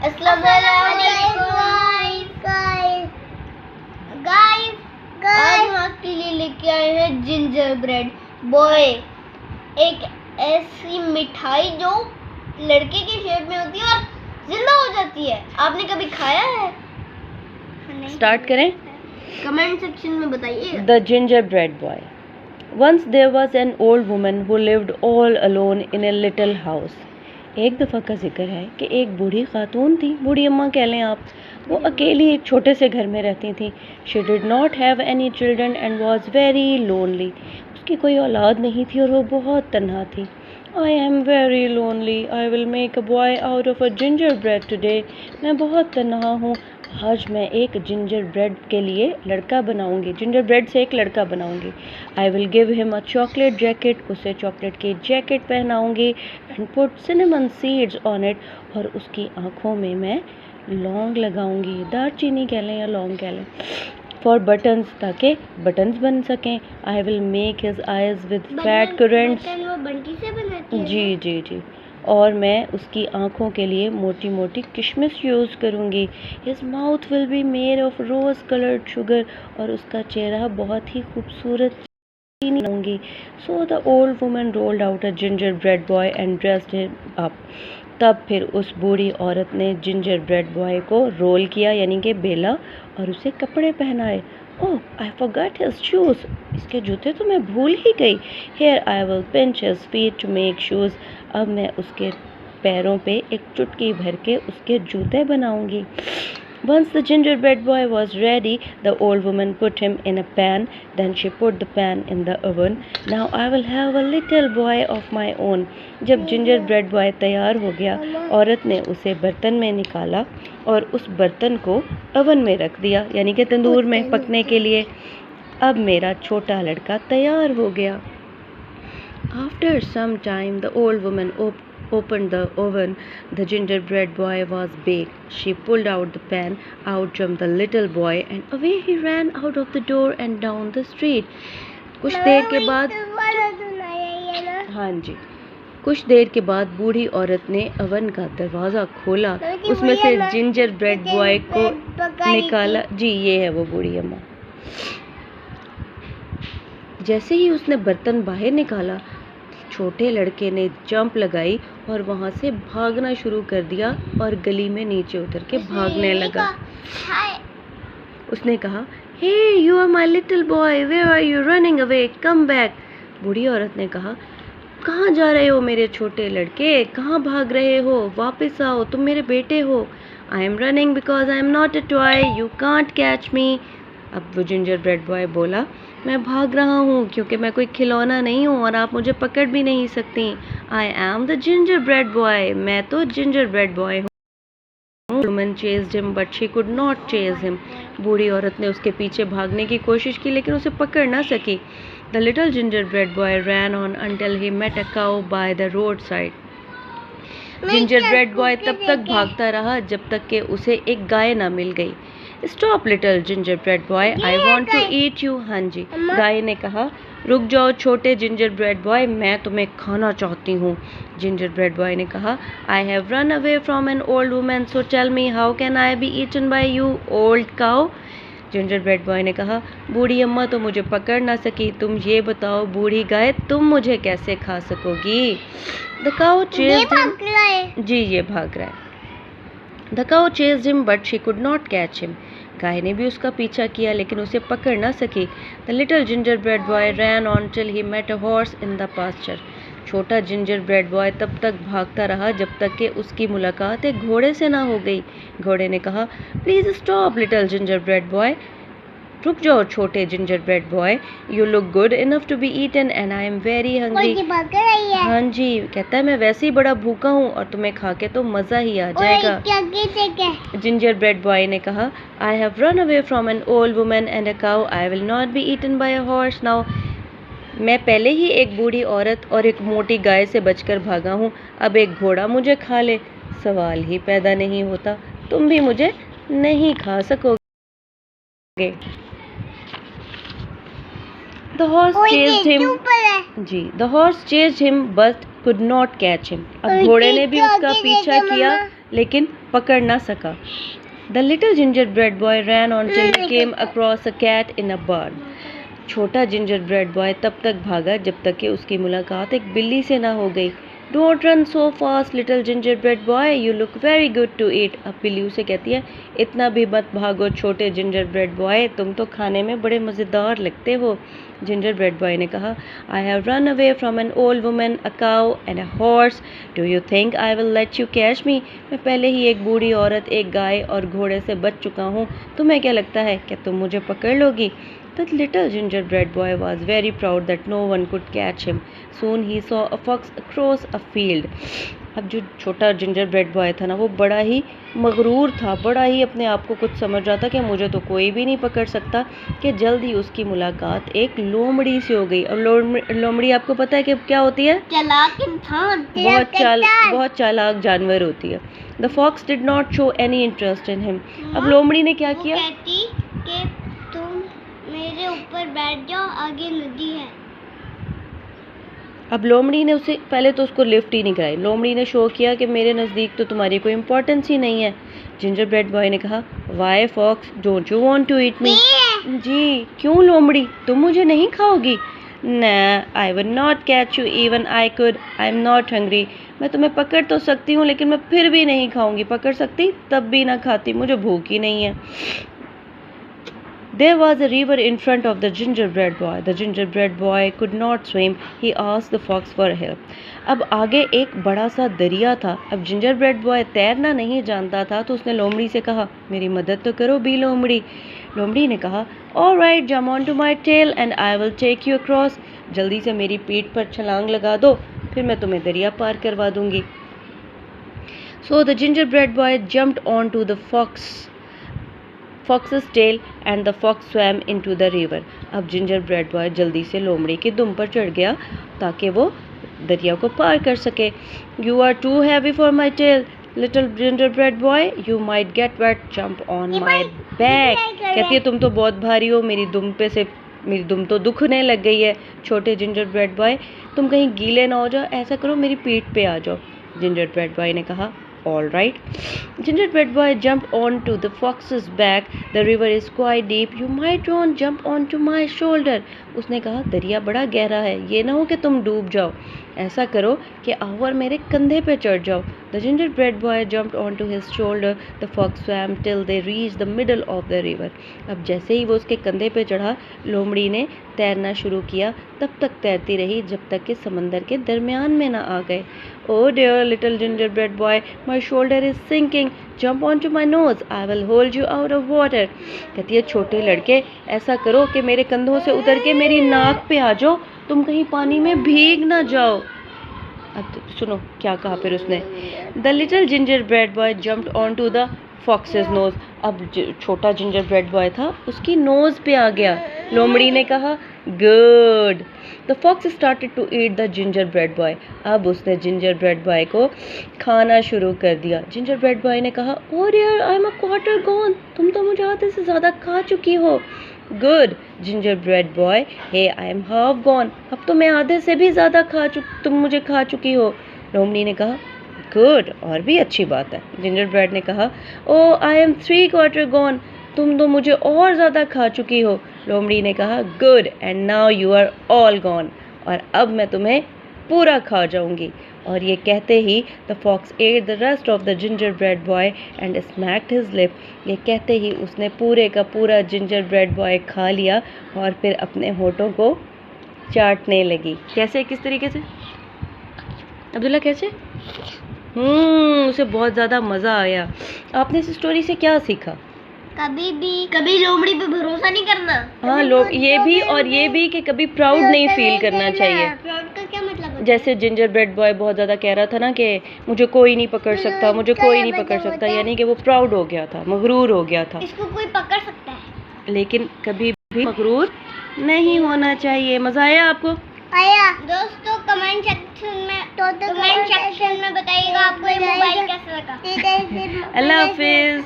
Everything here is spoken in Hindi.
अस्सलाम वालेकुम गाइस, आज हम आपके लिए लेके आए हैं जिंजर ब्रेड बॉय, एक ऐसी मिठाई जो लड़के के शेप में होती है और जिंदा हो जाती है। आपने कभी खाया है? स्टार्ट करें। कमेंट सेक्शन में बताइए। The gingerbread boy. Once there was an old woman who lived all alone in a little house. एक दफ़ा का जिक्र है कि एक बूढ़ी खातून थी, बूढ़ी अम्मा कह लें आप। वो अकेली एक छोटे से घर में रहती थी। She did not have any children and was very lonely. उसकी कोई औलाद नहीं थी और वो बहुत तन्हा थी। I am very lonely. I will make a boy out of a gingerbread today. मैं बहुत तन्हा हूँ, आज मैं एक जिंजर ब्रेड के लिए लड़का बनाऊंगी, जिंजर ब्रेड से एक लड़का बनाऊंगी। I will give him a chocolate jacket, उसे चॉकलेट की जैकेट पहनाऊंगी। And put cinnamon seeds on it, और उसकी आँखों में मैं लौंग लगाऊंगी, दालचीनी कह लें या लौंग कह लें। फॉर बटन्स, ताकि बटन्स बन सकें। I will make his eyes with fat currents. वो बंटी से बनाती है? जी जी जी। और मैं उसकी आँखों के लिए मोटी मोटी किशमिश यूज़ करूँगी। His mouth will be made of rose coloured sugar, और उसका चेहरा बहुत ही खूबसूरत चीनी होंगी। So the old woman rolled out a gingerbread boy and dressed him up. तब फिर उस बूढ़ी औरत ने जिंजर ब्रेड बॉय को रोल किया, यानी कि बेला, और उसे कपड़े पहनाए। Oh, I forgot his shoes, इसके जूते तो मैं भूल ही गई। Here I will pinch his feet to make shoes, अब मैं उसके पैरों पे एक चुटकी भर के उसके जूते बनाऊंगी। Once the gingerbread boy was ready, the old woman put him in a pan. Then she put the pan in the oven. Now I will have a little boy of my own. जब gingerbread boy तैयार हो गया, औरत ने उसे बर्तन में निकाला और उस बर्तन को ओवन में रख दिया, यानी कि तंदूर में पकने के लिए। अब मेरा छोटा लड़का तैयार हो गया। After some time, the old woman opened the oven. The gingerbread boy was baked. She pulled out the pan. Out jumped the little boy, and away he ran out of the door and down the street. कुछ देर के बाद, हाँ जी, कुछ देर के बाद बूढ़ी औरत ने ओवन का दरवाज़ा खोला, उसमें से जिंजर ब्रेड बॉय को निकाला। जी, ये है वो बूढ़ी अम्मा। जैसे ही उसने बर्तन बाहर निकाला, छोटे लड़के ने जंप लगाई और वहाँ से भागना शुरू कर दिया और गली में नीचे उतर के भागने लगा। उसने कहा, hey you are my little boy, where are you running away, come back. बूढ़ी औरत ने कहा, कहाँ जा रहे हो मेरे छोटे लड़के, कहाँ भाग रहे हो, वापस आओ, तुम मेरे बेटे हो। I am running because I am not a toy, you can't catch मी। अब वो जिंजर ब्रेड बॉय बोला, मैं भाग रहा हूँ क्योंकि मैं कोई खिलौना नहीं हूँ और आप मुझे पकड़ भी नहीं सकती। I am the ginger bread boy, मैं तो जिंजर ब्रेड बॉय हूँ। Woman chased him but she could not chase him. बूढ़ी औरत ने उसके पीछे भागने की कोशिश की लेकिन उसे पकड़ ना सकी। The little gingerbread boy ran on until he met a cow by the roadside. Gingerbread boy तब तक भागता रहा जब तक कि उसे एक गाय ना मिल गई। Stop little gingerbread boy, I want to eat you. हाँ जी, गाय ने कहा, रुक जाओ छोटे जिंजर ब्रेड बॉय, मैं तुम्हें खाना चाहती हूँ। जिंजर ब्रेड बॉय ने कहा, I have run away from an old woman, so tell me how can I be eaten by you old cow. Gingerbread boy ने कहा, बूढ़ी अम्मा तो मुझे पकड़ ना सकी, तुम ये बताओ बूढ़ी गाय, तुम मुझे कैसे खा सकोगी। The cow chased him. जी, ये भाग रहा है। The cow chased him but she could not catch him. गाय ने भी उसका पीछा किया लेकिन उसे पकड़ ना सकी। The little gingerbread boy ran on till he met a horse in the pasture. छोटा जिंजर ब्रेड बॉय तब तक भागता रहा जब तक कि उसकी मुलाकात एक घोड़े से ना हो गई। घोड़े ने कहा, please stop little gingerbread boy, रुक जाओ छोटे gingerbread boy, you look good enough to be eaten and I am very hungry. हाँ जी, कहता है मैं वैसे ही बड़ा भूखा हूँ और तुम्हें खा के तो मज़ा ही आ जाएगा। जिंजर ब्रेड बॉय ने कहा, I have run away from an old woman and a cow, I will not be eaten by a horse now. मैं पहले ही एक बूढ़ी औरत और एक मोटी गाय से बचकर भागा हूँ, अब एक घोड़ा मुझे खा ले, सवाल ही पैदा नहीं होता, तुम भी मुझे नहीं खा सकोगे। The horse chased him. Ji, the horse chased him but could not catch him. अब घोड़े ने भी उसका पीछा किया लेकिन पकड़ ना सका। The little gingerbread boy ran on till he came across a cat in a barn. छोटा जिंजरब्रेड बॉय तब तक भागा जब तक कि उसकी मुलाकात एक बिल्ली से ना हो गई। Don't run so fast, little gingerbread boy. You look very good to eat. अब बिल्ली उसे कहती है, इतना भी मत भागो छोटे जिंजरब्रेड बॉय, तुम तो खाने में बड़े मज़ेदार लगते हो। जिंजरब्रेड बॉय ने कहा, I have run away from an old woman, a cow and a horse. Do you think I will let you catch me? मैं पहले ही एक बूढ़ी औरत, एक गाय और घोड़े से बच चुका हूँ। तुम्हें क्या लगता है कि तुम मुझे पकड़ लोगी? The little gingerbread boy was very proud that no one could catch him. Soon he saw a fox across a field. अब जो छोटा जिंजरब्रेड बॉय था ना, वो बड़ा ही मगरूर था, बड़ा ही अपने आप को कुछ समझ रहा था कि मुझे तो कोई भी नहीं पकड़ सकता, कि जल्द ही उसकी मुलाकात एक लोमड़ी से हो गई। और लोमड़ी आपको पता है कि क्या होती है? चालाक इंसान, बहुत चालाक जानवर होती है। The fox did not show any interest in him. अब लोमड़ी ने क्या किया? कहती कि तुम मेरे ऊपर बैठ जाओ, आगे नदी है। अब लोमड़ी ने उसे पहले तो उसको लिफ्ट ही नहीं कराई। लोमड़ी ने शो किया कि मेरे नज़दीक तो तुम्हारी कोई इम्पोर्टेंस ही नहीं है। जिंजरब्रेड बॉय ने कहा, why fox, don't you want to eat me? जी, क्यों लोमड़ी, तुम मुझे नहीं खाओगी? ना, I will not catch you even I could, I am not hungry. मैं तुम्हें पकड़ तो सकती हूँ लेकिन मैं फिर भी नहीं खाऊंगी। पकड़ सकती तब भी ना खाती, मुझे भूख ही नहीं है। There was a river in front of the gingerbread boy. The gingerbread boy could not swim. He asked the fox for help. अब आगे एक बड़ा सा दरिया था। अब जिंजरब्रेड बॉय तैरना नहीं जानता था, तो उसने लोमड़ी से कहा, मेरी मदद तो करो बी लोमड़ी। लोमड़ी ने कहा, All right, jump onto my tail and I will take you across. जल्दी से मेरी पीठ पर छलांग लगा दो, फिर मैं तुम्हें दरिया पार करवा दूंगी। So the gingerbread boy jumped onto the fox's tail and the fox swam into the river. अब जिंजरब्रेड बॉय जल्दी से लोमड़ी की दुम पर चढ़ गया ताकि वो दरिया को पार कर सके। You are too heavy for my tail, little gingerbread boy. You might get wet. Jump on my back. कहती है, तुम तो बहुत भारी हो, मेरी दुम तो दुखने लग गई है। छोटे जिंजरब्रेड बॉय, तुम कहीं गीले ना हो जाओ, ऐसा करो मेरी पीठ पे आ जाओ। जिंजरब्रेड बॉय ने कहा, All right. Gingerbread boy jumped onto the fox's back. The river is quite deep. You might want jump onto my shoulder. उसने कहा, दरिया बड़ा गहरा है, ये ना हो कि तुम डूब जाओ, ऐसा करो कि आओ और मेरे कंधे पे चढ़ जाओ। The gingerbread boy jumped onto his shoulder. The fox swam till they reached the middle of the river. अब जैसे ही वो उसके कंधे पे चढ़ा, लोमड़ी ने तैरना शुरू किया। तब तक तैरती रही जब तक कि समंदर के दरमियान में ना आ गए। Oh dear, little gingerbread boy, my shoulder is sinking. Jump onto my nose. I will hold you out of water. कहती है, छोटे लड़के, ऐसा करो कि मेरे कंधों से उतर के मेरी नाक पे आ जाओ, तुम कहीं पानी में भीग ना जाओ। अब सुनो क्या कहा फिर उसने। The little gingerbread boy jumped onto the fox's nose. अब छोटा जिंजरब्रेड बॉय था, उसकी नोज पे आ गया। लोमड़ी ने कहा, good. The fox started to eat the gingerbread boy. अब उसने जिंजरब्रेड बॉय को खाना शुरू कर दिया। जिंजरब्रेड बॉय ने कहा, oh dear, I'm a quarter gone. तुम तो मुझे आधे से ज़्यादा खा चुकी हो। Good, gingerbread boy. Hey, I am half gone. अब तो मैं आधे से भी ज़्यादा तुम मुझे खा चुकी हो। लोमड़ी ने कहा, गुड, और भी अच्छी बात है। जिंजरब्रेड ने कहा, oh, I am 3/4 gone. तुम तो मुझे और ज़्यादा खा चुकी हो। लोमड़ी ने कहा, good, and now you are all gone, और अब मैं तुम्हें पूरा खा जाऊंगी। और ये कहते ही the fox ate the rest of the gingerbread boy and smacked his lip. ये कहते ही उसने पूरे का पूरा जिंजरब्रेड बॉय खा लिया और फिर अपने होठों को चाटने लगी। कैसे, किस तरीके से अब्दुल्ला, कैसे? उसे बहुत ज़्यादा मज़ा आया। आपने इस स्टोरी से क्या सीखा? कभी लोमड़ी पे भरोसा नहीं करना। हाँ, लोग ये भी और ये भी कि कभी प्राउड नहीं फील करना चाहिए। प्राउड का क्या मतलब? जैसे जिंजरब्रेड बॉय बहुत ज़्यादा कह रहा था ना कि मुझे कोई नहीं पकड़ सकता, मुझे कोई नहीं पकड़ सकता, यानी कि वो प्राउड हो गया था, मगरूर हो गया था। इसको कोई पकड़ सकता है, लेकिन कभी भी मगरूर नहीं होना चाहिए। मज़ा आया आपको? आया। दोस्तों कमेंट सेक्शन में बताइएगा आपको ये मोबाइल कैसा लगा। अल्लाह हाफिज़।